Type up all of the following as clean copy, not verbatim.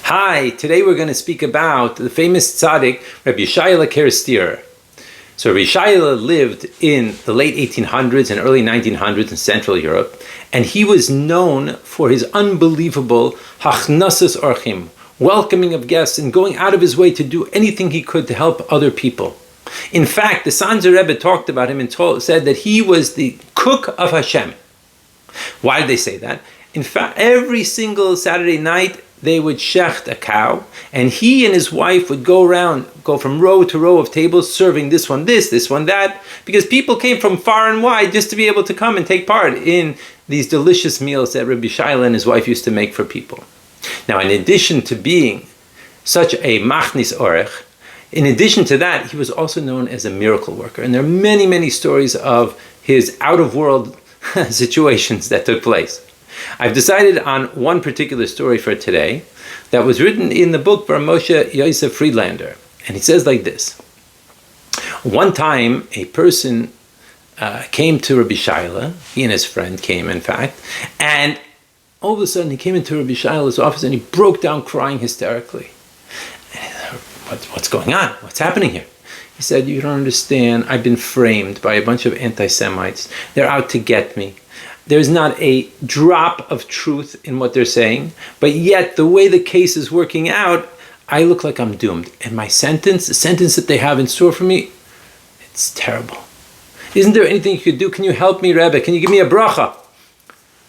Hi, today we're going to speak about the famous tzaddik, Reb Shayale Keristirer. So Reb Shayale lived in the late 1800s and early 1900s in Central Europe, and he was known for his unbelievable hachnasas orchim, welcoming of guests and going out of his way to do anything he could to help other people. In fact, the Sanzer Rebbe talked about him and said that he was the cook of Hashem. Why did they say that? In fact, every single Saturday night, they would shecht a cow, and he and his wife would go from row to row of tables, serving this one this one that, because people came from far and wide just to be able to come and take part in these delicious meals that Reb Shayale and his wife used to make for people. Now, in addition to being such a machnis orech, in addition to that, he was also known as a miracle worker, and there are many, many stories of his out-of-world situations that took place. I've decided on one particular story for today that was written in the book by Moshe Yosef Friedlander. And he says like this. One time, a person came to Reb Shayale. He and his friend came, in fact. And all of a sudden, he came into Reb Shayale's office and he broke down crying hysterically. What's going on? What's happening here? He said, "You don't understand. I've been framed by a bunch of anti-Semites. They're out to get me. There's not a drop of truth in what they're saying, but yet the way the case is working out, I look like I'm doomed. And my sentence, the sentence that they have in store for me, it's terrible. Isn't there anything you could do? Can you help me, Rebbe? Can you give me a bracha?"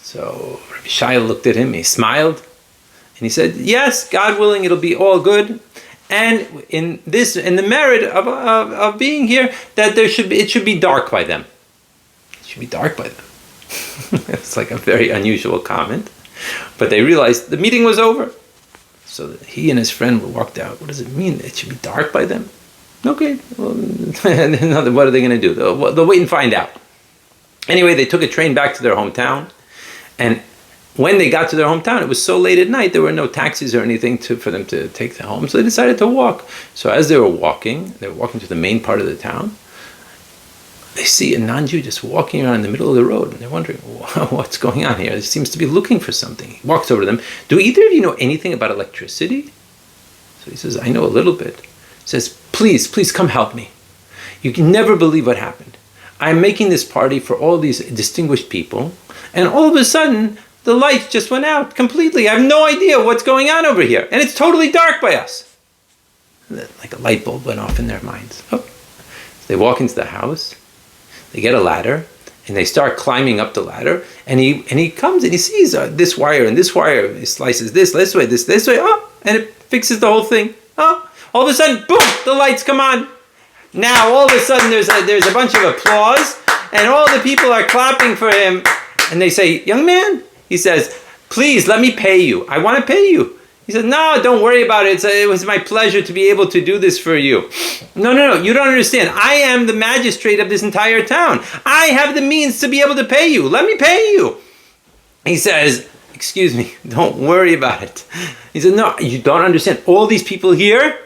So Reb Shayale looked at him, he smiled, and he said, "Yes, God willing, it'll be all good. And in the merit of being here, that it should be dark by them. It should be dark by them." It's like a very unusual comment, but they realized the meeting was over. So he and his friend walked out. What does it mean? It should be dark by them? Okay, well, what are they going to do? They'll wait and find out. Anyway, they took a train back to their hometown, and when they got to their hometown, it was so late at night, there were no taxis or anything for them to take them home, so they decided to walk. So as they were walking to the main part of the town, they see a non-Jew just walking around in the middle of the road, and they're wondering, what's going on here? He seems to be looking for something. He walks over to them. "Do either of you know anything about electricity?" So he says, "I know a little bit." He says, please come help me. You can never believe what happened. I'm making this party for all these distinguished people, and all of a sudden, the lights just went out completely. I have no idea what's going on over here, and it's totally dark by us." Like a light bulb went off in their minds. Oh. So they walk into the house. They get a ladder, and they start climbing up the ladder, and he comes and he sees this wire and this wire. He slices this way, this way, and it fixes the whole thing. All of a sudden, boom, the lights come on. Now, all of a sudden, there's a bunch of applause, and all the people are clapping for him, and they say, "Young man," he says, "please, let me pay you. I want to pay you." He says, "No, don't worry about it. It was my pleasure to be able to do this for you." No, you don't understand. I am the magistrate of this entire town. I have the means to be able to pay you. Let me pay you. He says, "Excuse me, don't worry about it." He said, "No, you don't understand. All these people here,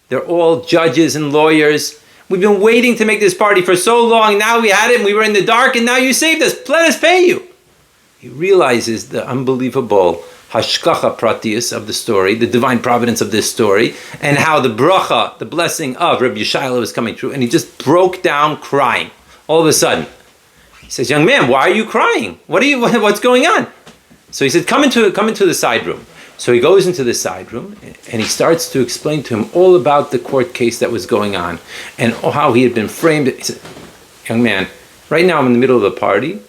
they're all judges and lawyers. We've been waiting to make this party for so long. Now we had it and we were in the dark, and now you saved us. Let us pay you." He realizes the unbelievable hashkacha pratius of the story, the divine providence of this story, and how the bracha, the blessing of Reb Shayale was coming through, and he just broke down crying all of a sudden. He says, "Young man, why are you crying? What's going on?" So he said, come into the side room. So he goes into the side room, and he starts to explain to him all about the court case that was going on, and how he had been framed. He said, "Young man, right now I'm in the middle of a party,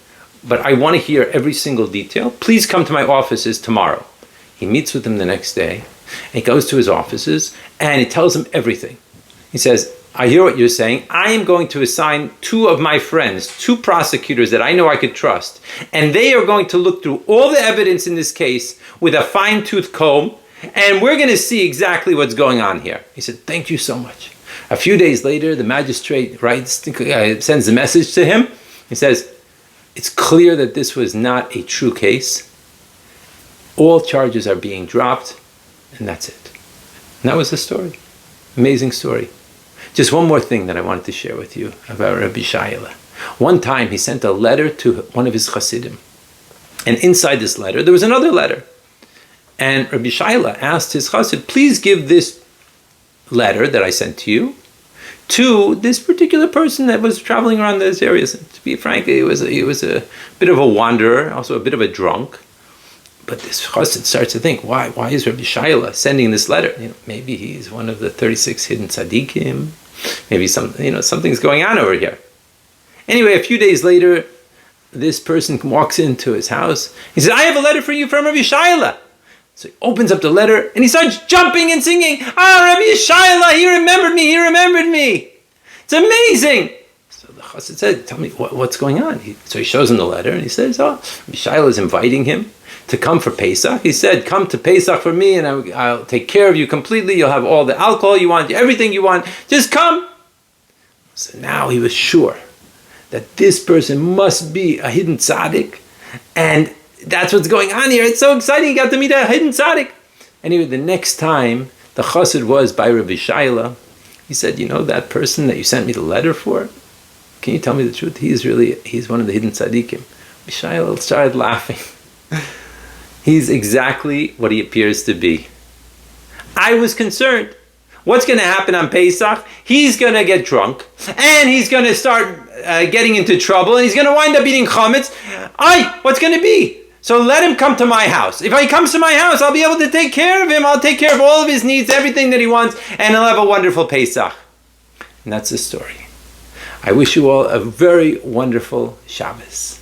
but I want to hear every single detail. Please come to my offices tomorrow." He meets with him the next day, and he goes to his offices, and he tells him everything. He says, "I hear what you're saying. I am going to assign two of my friends, two prosecutors that I know I could trust, and they are going to look through all the evidence in this case with a fine-tooth comb, and we're going to see exactly what's going on here." He said, "Thank you so much." A few days later, the magistrate sends a message to him. He says, "It's clear that this was not a true case. All charges are being dropped," and that's it. And that was the story. Amazing story. Just one more thing that I wanted to share with you about Reb Shayale. One time he sent a letter to one of his Hasidim. And inside this letter, there was another letter. And Rabbi Shayale asked his chassid, please give this letter that I sent to you to this particular person that was traveling around those areas. To be frank, he was a bit of a wanderer, also a bit of a drunk. But this chassid starts to think, why is Rabbi Shayale sending this letter? Maybe he's one of the 36 hidden tzaddikim. Maybe something's going on over here. Anyway, a few days later, this person walks into his house. He says, I have a letter for you from Rabbi Shayale. So he opens up the letter and he starts jumping and singing, Rabbi Shayale, he remembered me. It's amazing. So the chassid said, tell me, what's going on? So he shows him the letter and he says, Rabbi Shayale is inviting him to come for Pesach. He said, come to Pesach for me and I'll take care of you completely. You'll have all the alcohol you want, everything you want. Just come. So now he was sure that this person must be a hidden tzaddik, and that's what's going on here. It's so exciting. He got to meet a hidden tzaddik. Anyway, the next time the chassid was by Rabbi Shayale, he said, that person that you sent me the letter for, can you tell me the truth? He's one of the hidden tzaddikim. Rabbi Shayale started laughing. He's exactly what he appears to be. I was concerned. What's going to happen on Pesach? He's going to get drunk, and he's going to start getting into trouble, and he's going to wind up eating chametz. What's going to be? So let him come to my house. If he comes to my house, I'll be able to take care of him. I'll take care of all of his needs, everything that he wants, and he'll have a wonderful Pesach. And that's the story. I wish you all a very wonderful Shabbos.